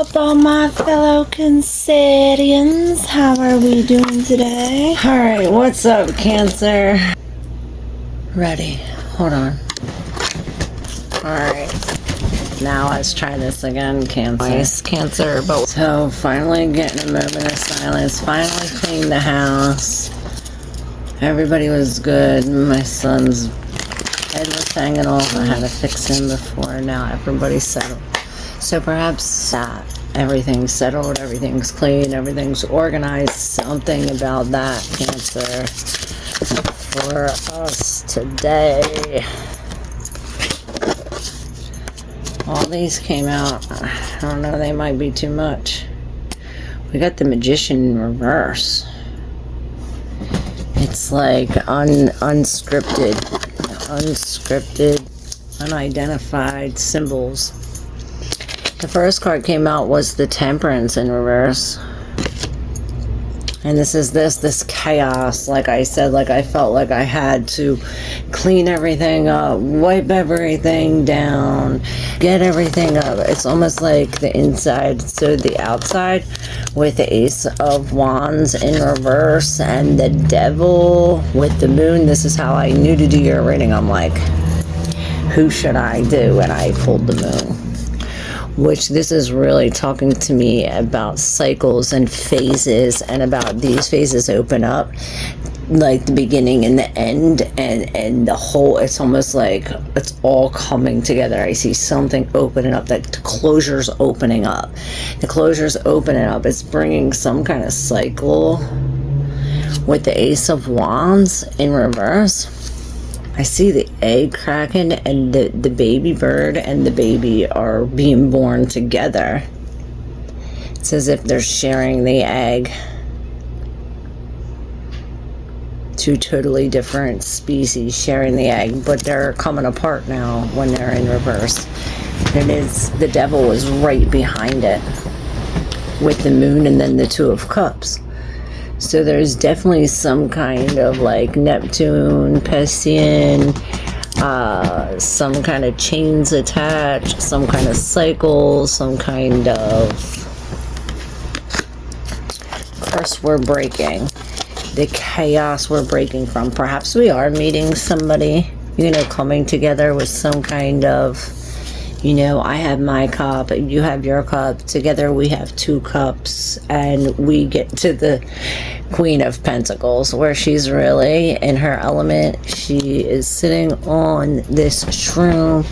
up, all my fellow Cancerians? How are we doing today? Alright, what's up, Cancer? Ready. Hold on. Alright. Now let's try this again, Cancer. Nice, Cancer. But so, finally getting a moment of silence. Finally cleaned the house. Everybody was good. My son's head was hanging off. I had to fix him before. Now everybody's settled. So perhaps everything's settled, everything's clean, everything's organized. Something about that, Cancer, for us today. All these came out. I don't know, they might be too much. We got the Magician in reverse. It's like unscripted, unidentified symbols. The first card came out was the Temperance in reverse. And this is this chaos. Like I said, like I felt like I had to clean everything up, wipe everything down, get everything up. It's almost like the inside, so the outside with the Ace of Wands in reverse and the Devil with the Moon. This is how I knew to do your reading. I'm like, who should I do? And I pulled the Moon. Which this is really talking to me about cycles and phases, and about these phases open up like the beginning and the end, and the whole, it's almost like it's all coming together. I see something opening up, that the closure's opening up. The closure's opening up. It's bringing some kind of cycle with the Ace of Wands in reverse. I see the egg cracking, and the baby bird and the baby are being born together. It's as if they're sharing the egg. Two totally different species sharing the egg, but they're coming apart now when they're in reverse. And the Devil is right behind it with the Moon and then the Two of Cups. So there's definitely some kind of like Neptune, Piscean, some kind of chains attached, some kind of cycle, some kind of curse we're breaking, the chaos we're breaking from. Perhaps we are meeting somebody, you know, coming together with some kind of, you know, I have my cup, you have your cup, together we have two cups, and we get to the Queen of Pentacles, where she's really in her element. She is sitting on this shroom.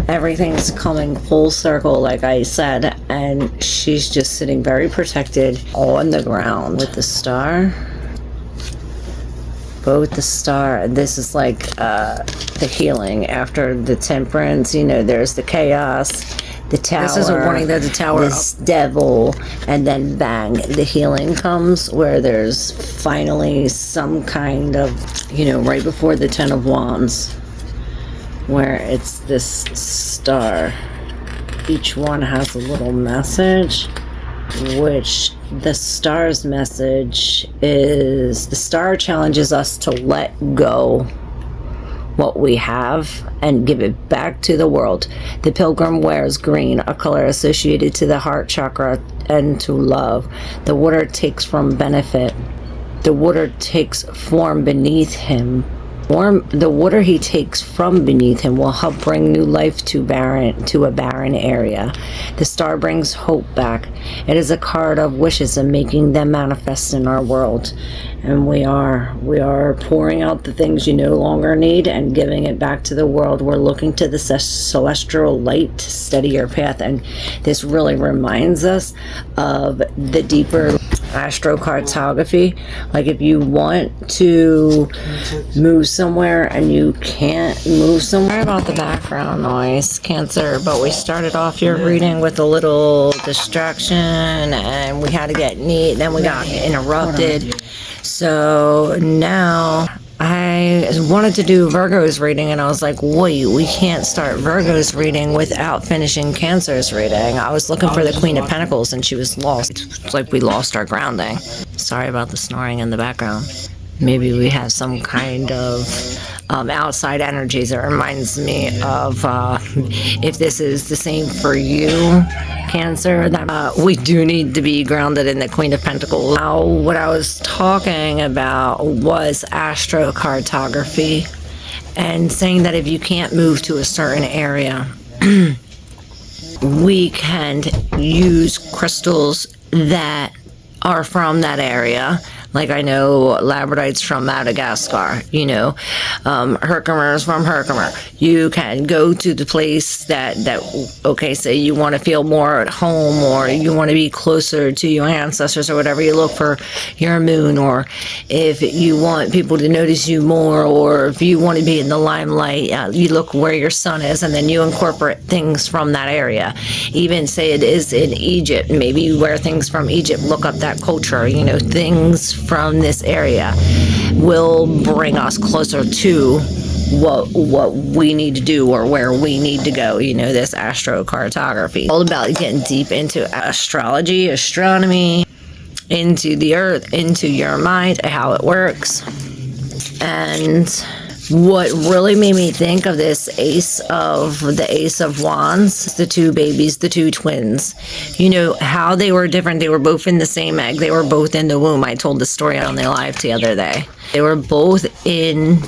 Everything's coming full circle, like I said, and she's just sitting very protected on the ground with the Star. Both the Star, this is like the healing after the Temperance. You know, there's the chaos, the Tower. This is a warning that the Tower, this Devil, and then bang, the healing comes, where there's finally some kind of, you know, right before the Ten of Wands, where it's this Star. Each one has a little message, which the Star's message is, the Star challenges us to let go what we have and give it back to the world. The Pilgrim wears green, a color associated to the heart chakra and to love. The water takes from benefit. The water takes form beneath him. The water he takes from beneath him will help bring new life to a barren area. The Star brings hope back. It is a card of wishes and making them manifest in our world. And we are pouring out the things you no longer need and giving it back to the world. We're looking to the celestial light to steady your path. And this really reminds us of the deeper astrocartography. Like if you want to move somewhere and you can't move somewhere. About the background noise, Cancer, but we started off your reading with a little distraction, and we had to get neat, then we got interrupted. So now I wanted to do Virgo's reading, and I was like, wait, we can't start Virgo's reading without finishing Cancer's reading. I was looking for the Queen of Pentacles, and she was lost. It's like we lost our grounding. Sorry about the snoring in the background. Maybe we have some kind of outside energies. It reminds me of, if this is the same for you, Cancer, that we do need to be grounded in the Queen of Pentacles. Now, what I was talking about was astrocartography, and saying that if you can't move to a certain area, we can use crystals that are from that area. Like I know labradorite's from Madagascar, you know, Herkimer is from Herkimer. You can go to the place that okay, say you want to feel more at home, or you want to be closer to your ancestors or whatever, you look for your moon, or if you want people to notice you more, or if you want to be in the limelight, you look where your sun is, and then you incorporate things from that area. Even say it is in Egypt, maybe you wear things from Egypt, look up that culture, you know, things from this area will bring us closer to what we need to do, or where we need to go. You know, this astrocartography, all about getting deep into astrology, astronomy, into the earth, into your mind, how it works. And what really made me think of this Ace of Wands, the two babies, the two twins, you know, how they were different. They were both in the same egg. They were both in the womb. I told the story on the live the other day. They were both in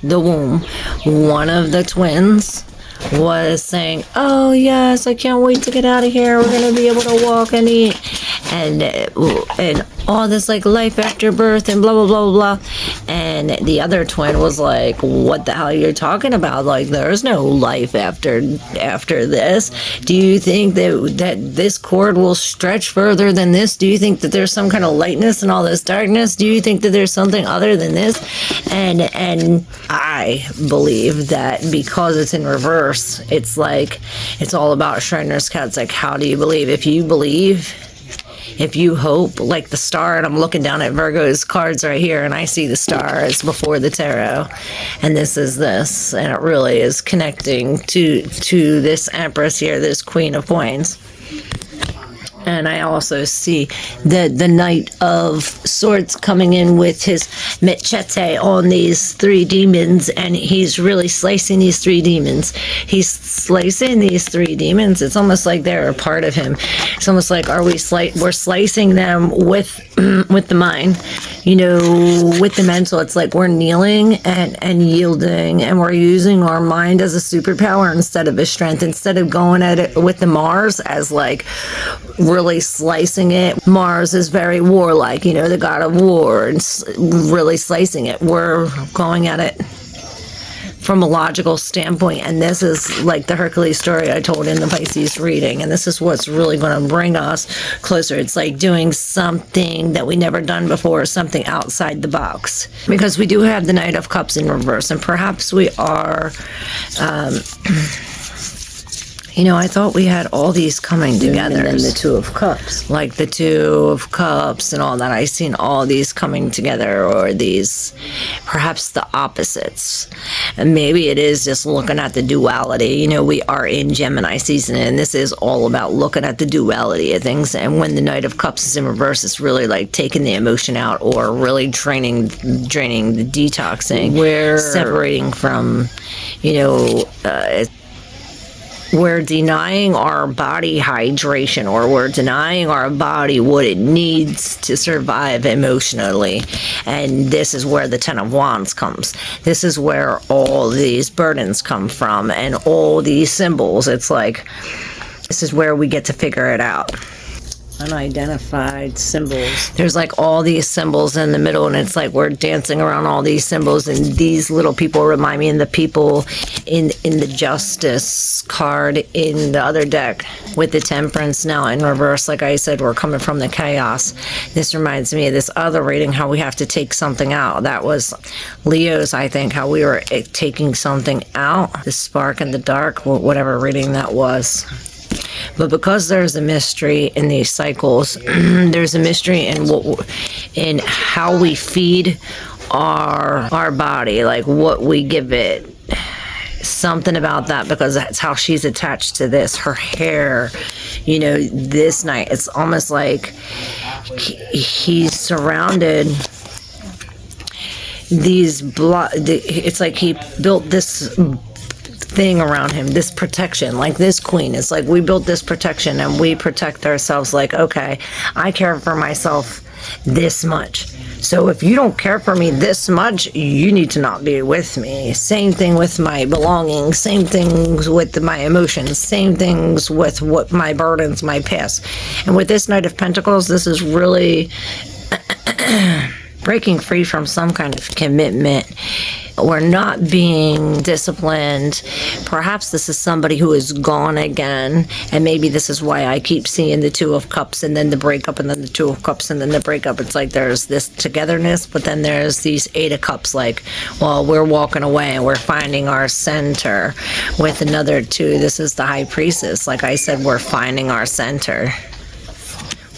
the womb. One of the twins was saying, oh yes, I can't wait to get out of here. We're going to be able to walk and eat. And all this like life after birth and blah, blah, blah, blah. And the other twin was like, what the hell are you talking about? Like, there's no life after this. Do you think that this cord will stretch further than this? Do you think that there's some kind of lightness in all this darkness? Do you think that there's something other than this? And I believe that because it's in reverse, it's like, it's all about Shriner's Cat. It's like, how do you believe? If you believe, if you hope, like the star, and I'm looking down at Virgo's cards right here, and I see the star as before the tarot, and this is this, and it really is connecting to this Empress here, this Queen of Coins. And I also see the Knight of Swords coming in with his machete on these three demons, and he's really slicing these three demons. He's slicing these three demons. It's almost like they're a part of him. It's almost like we're slicing them with with the mind, you know, with the mental. It's like we're kneeling and yielding, and we're using our mind as a superpower instead of a strength. Instead of going at it with the Mars as like really slicing it. Mars is very warlike, you know, the god of war, and really slicing it. We're going at it from a logical standpoint, and this is like the Hercules story I told in the Pisces reading, and this is what's really going to bring us closer. It's like doing something that we never done before, something outside the box, because we do have the Knight of Cups in reverse, and perhaps we are you know, I thought we had all these coming together. And then the Two of Cups. Like the Two of Cups and all that. I seen all these coming together, or these, perhaps the opposites. And maybe it is just looking at the duality. You know, we are in Gemini season, and this is all about looking at the duality of things. And when the Knight of Cups is in reverse, it's really like taking the emotion out, or really draining the detoxing. We're separating from, you know, we're denying our body hydration, or we're denying our body what it needs to survive emotionally. And this is where the Ten of Wands comes. This is where all these burdens come from, and all these symbols. It's like, this is where we get to figure it out. Unidentified symbols. There's like all these symbols in the middle, and it's like we're dancing around all these symbols, and these little people remind me of the people in the Justice card in the other deck with the Temperance now in reverse. Like I said, we're coming from the chaos. This reminds me of this other reading, how we have to take something out. That was Leo's, I think, how we were taking something out. The spark in the dark, whatever reading that was. But because there's a mystery in these cycles, there's a mystery in how we feed our body, like what we give it. Something about that, because that's how she's attached to this. Her hair, you know, this night, it's almost like he's surrounded it's like he built this thing around him, this protection. Like this queen, it's like we built this protection and we protect ourselves. Like, okay, I care for myself this much. So if you don't care for me this much, you need to not be with me. Same thing with my belongings, same things with my emotions, same things with what my burdens, my past. And with this Knight of Pentacles, this is really breaking free from some kind of commitment or not being disciplined. Perhaps this is somebody who is gone again, and maybe this is why I keep seeing the Two of Cups and then the breakup and then the Two of Cups and then the breakup. It's like there's this togetherness, but then there's these Eight of Cups, like, well, we're walking away and we're finding our center. With another two, this is the High Priestess. Like I said, we're finding our center.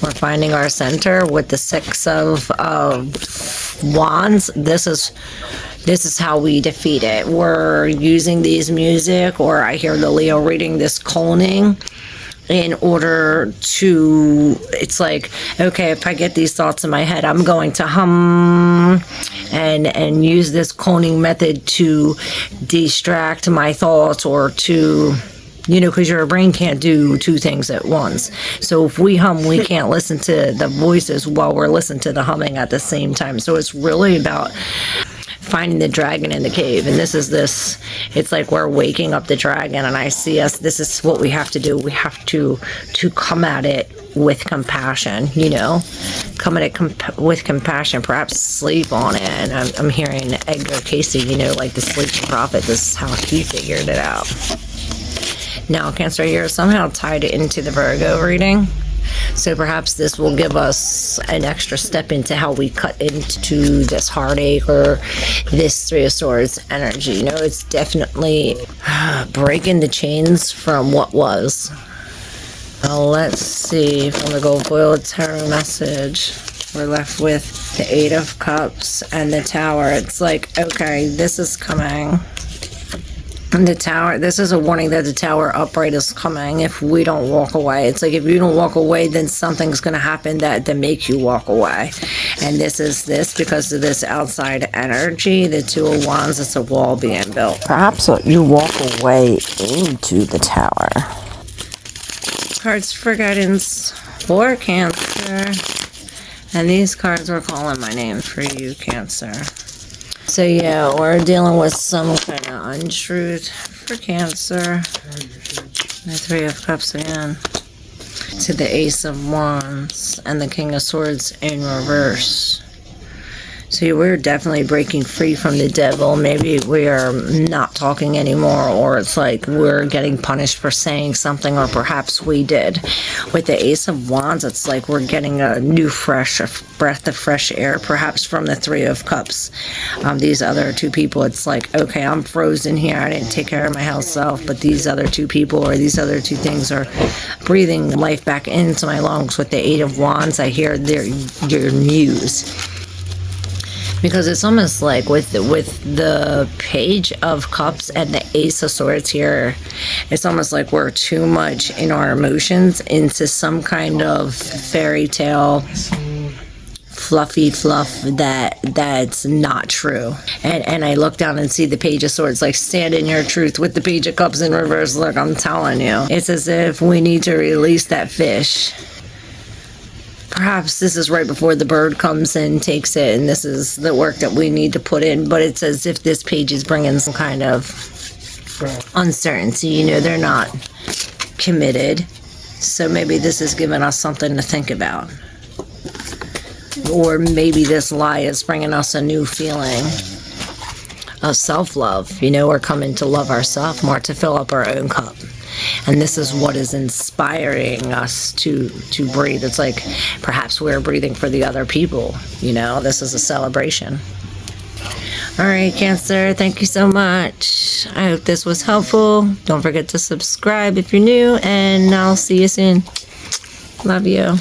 We're finding our center with the Six of Wands. This is how we defeat it. We're using these music, or I hear the Leo reading this coning, in order to, it's like, okay, if I get these thoughts in my head, I'm going to hum and use this coning method to distract my thoughts, or to, you know, because your brain can't do two things at once. So if we hum, we can't listen to the voices while we're listening to the humming at the same time. So it's really about finding the dragon in the cave. And this is this, it's like we're waking up the dragon, and I see us, this is what we have to do. We have to come at it with compassion, you know, come at it with compassion, perhaps sleep on it. And I'm hearing Edgar Casey, you know, like the sleeping prophet, this is how he figured it out. Now, Cancer, you're somehow tied into the Virgo reading. So perhaps this will give us an extra step into how we cut into this heartache or this Three of Swords energy. You know, it's definitely breaking the chains from what was. Well, let's see, from the Gold Foil Tarot message, we're left with the Eight of Cups and the Tower. It's like, okay, this is coming. And the Tower, this is a warning that the Tower upright is coming if we don't walk away. It's like if you don't walk away, then something's going to happen that make you walk away. And this is this because of this outside energy, the Two of Wands, it's a wall being built. Perhaps you walk away into the Tower. Cards for guidance for Cancer. And these cards were calling my name for you, Cancer. So yeah, we're dealing with some kind of untruth for Cancer. The Three of Cups again. To the Ace of Wands and the King of Swords in reverse. So we're definitely breaking free from the devil. Maybe we are not talking anymore, or it's like we're getting punished for saying something, or perhaps we did. With the Ace of Wands, it's like we're getting a new fresh breath of fresh air, perhaps from the Three of Cups. These other two people, it's like, okay, I'm frozen here. I didn't take care of my health self, but these other two people or these other two things are breathing life back into my lungs. With the Eight of Wands, I hear your muse. Because it's almost like with the Page of Cups and the Ace of Swords here, it's almost like we're too much in our emotions into some kind of fairy tale fluffy fluff that's not true. And I look down and see the Page of Swords, like, stand in your truth. With the Page of Cups in reverse, look, I'm telling you, it's as if we need to release that fish. Perhaps this is right before the bird comes and takes it, and this is the work that we need to put in, but it's as if this page is bringing some kind of uncertainty. You know, they're not committed, so maybe this is giving us something to think about. Or maybe this lie is bringing us a new feeling of self-love. You know, we're coming to love ourselves more, to fill up our own cup. And this is what is inspiring us to breathe. It's like perhaps we're breathing for the other people. You know, this is a celebration. All right, Cancer, thank you so much. I hope this was helpful. Don't forget to subscribe if you're new, and I'll see you soon. Love you.